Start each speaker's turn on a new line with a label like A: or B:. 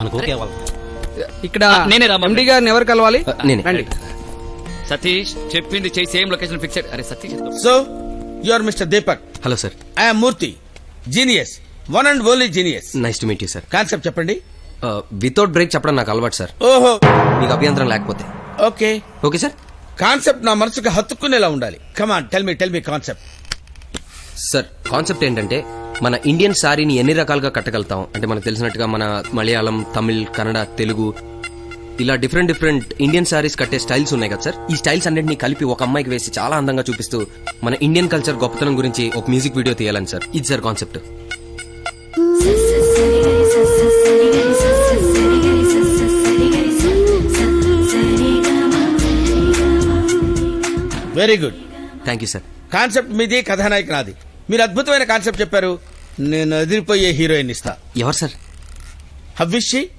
A: మనకు ఓకే అవ్వాలి.
B: ఇక్కడ
C: నేనే రామా.
B: ఎండి గారిని ఎవరు కలవాలి?
D: నేనే.
B: రండి.
C: సతీష్ చెప్పింది చేయి, సేమ్ లొకేషన్ ఫిక్స్డ్. అరే Satish
E: So, you are Mr. Deepak.
D: Hello sir,
E: I am Murthy. Genius. One and only genius.
D: Nice to meet you sir.
E: Concept చెప్పండి.
D: వితౌట్ బ్రేక్ చెప్పడం నాకు అలవాటు సార్,
E: ఓహో,
D: మీకు అభ్యంతరం లేకపోతే.
E: ఓకే.
D: Okay sir.
E: కాన్సెప్ట్ నా మనసుకు హత్తుకునేలా ఉండాలి. Come on, tell me concept.
D: Sir concept ఏంటంటే, మన ఇండియన్ సారీని ఎన్ని రకాలుగా కట్టగలుగుతాం అంటే, మనకు తెలిసినట్టుగా మన మలయాళం, తమిళ్, కన్నడ, తెలుగు ఇలా డిఫరెంట్ ఇండియన్ సారీస్ కట్టే స్టైల్స్ ఉన్నాయి కదా సార్. ఈ స్టైల్స్ అన్నింటినీ కలిపి ఒక అమ్మాయికి వేసి చాలా అందంగా చూపిస్తూ మన ఇండియన్ కల్చర్ గొప్పతనం గురించి ఒక మ్యూజిక్ వీడియో తీయాలని సార్. ఇది sir concept.
E: Very good.
D: Thank you sir.
E: Concept మీది, కథానాయక నాది. మీరు అద్భుతమైన కాన్సెప్ట్ చెప్పారు. నేను అదిరిపోయే హీరోయిన్ ఇస్తా.
D: ఎవరు సార్?
E: హవ్విషి